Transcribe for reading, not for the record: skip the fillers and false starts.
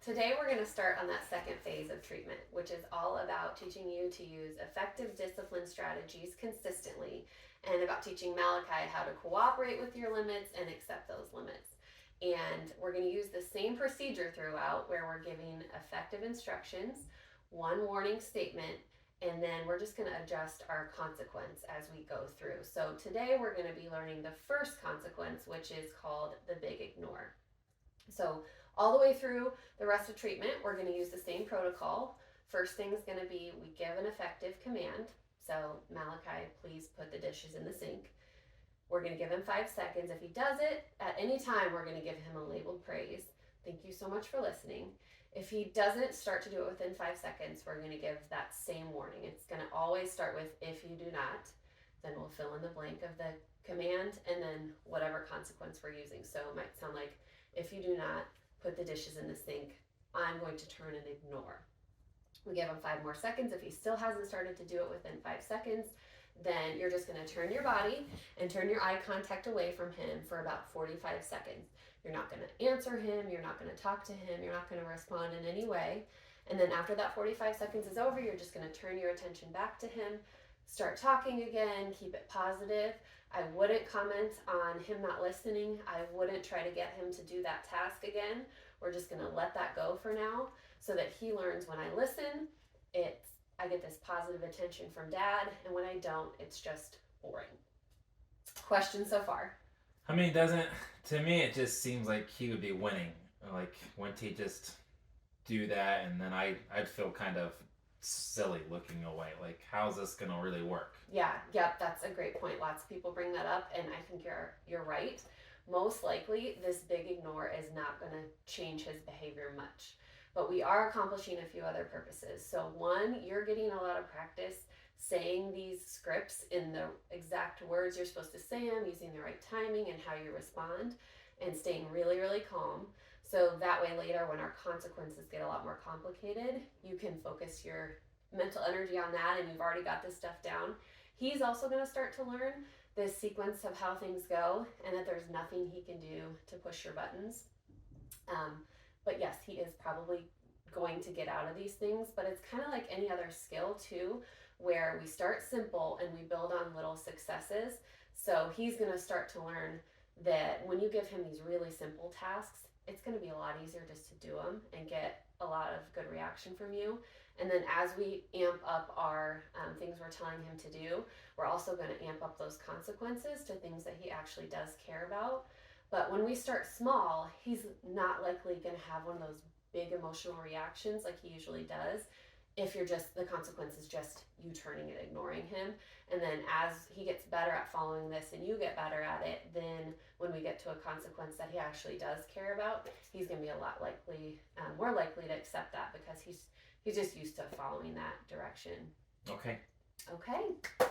Today we're going to start on that second phase of treatment, which is all about teaching you to use effective discipline strategies consistently and about teaching Malachi how to cooperate with your limits and accept those limits. And we're going to use the same procedure throughout where we're giving effective instructions, one warning statement, and then we're just going to adjust our consequence as we go through. So today we're going to be learning the first consequence, which is called the big ignore. So all the way through the rest of treatment, we're going to use the same protocol. First thing is going to be we give an effective command. So Malachi, please put the dishes in the sink. We're going to give him 5 seconds. If he does it at any time, we're going to give him a labeled praise. Thank you so much for listening. If he doesn't start to do it within 5 seconds, we're going to give that same warning. It's going to always start with if you do not. Then we'll fill in the blank of the command and then whatever consequence we're using. So it might sound like if you do not put the dishes in the sink, I'm going to turn and ignore. We give him 5 more seconds. If he still hasn't started to do it within 5 seconds, then you're just going to turn your body and turn your eye contact away from him for about 45 seconds. You're not going to answer him. You're not going to talk to him. You're not going to respond in any way. And then after that 45 seconds is over, you're just going to turn your attention back to him, start talking again, keep it positive. I wouldn't comment on him not listening. I wouldn't try to get him to do that task again. We're just going to let that go for now so that he learns when I listen, I get this positive attention from Dad, and when I don't, it's just boring. Questions so far? I mean, to me, it just seems like he would be winning. Like, wouldn't he just do that, and then I'd feel kind of silly looking away. Like, how's this going to really work? Yep, that's a great point. Lots of people bring that up, and I think you're right. Most likely, this big ignore is not going to change his behavior much. But we are accomplishing a few other purposes. So one, you're getting a lot of practice saying these scripts in the exact words you're supposed to say them, using the right timing and how you respond, and staying really, really calm. So that way later when our consequences get a lot more complicated, you can focus your mental energy on that and you've already got this stuff down. He's also going to start to learn this sequence of how things go and that there's nothing he can do to push your buttons. But yes, he is probably going to get out of these things, but it's kind of like any other skill too, where we start simple and we build on little successes. So he's going to start to learn that when you give him these really simple tasks, it's going to be a lot easier just to do them and get a lot of good reaction from you. And then as we amp up our things we're telling him to do, we're also going to amp up those consequences to things that he actually does care about. But when we start small, he's not likely going to have one of those big emotional reactions like he usually does if the consequence is just you turning and ignoring him. And then as he gets better at following this and you get better at it, then when we get to a consequence that he actually does care about, he's going to be a lot more likely to accept that because he's just used to following that direction. Okay.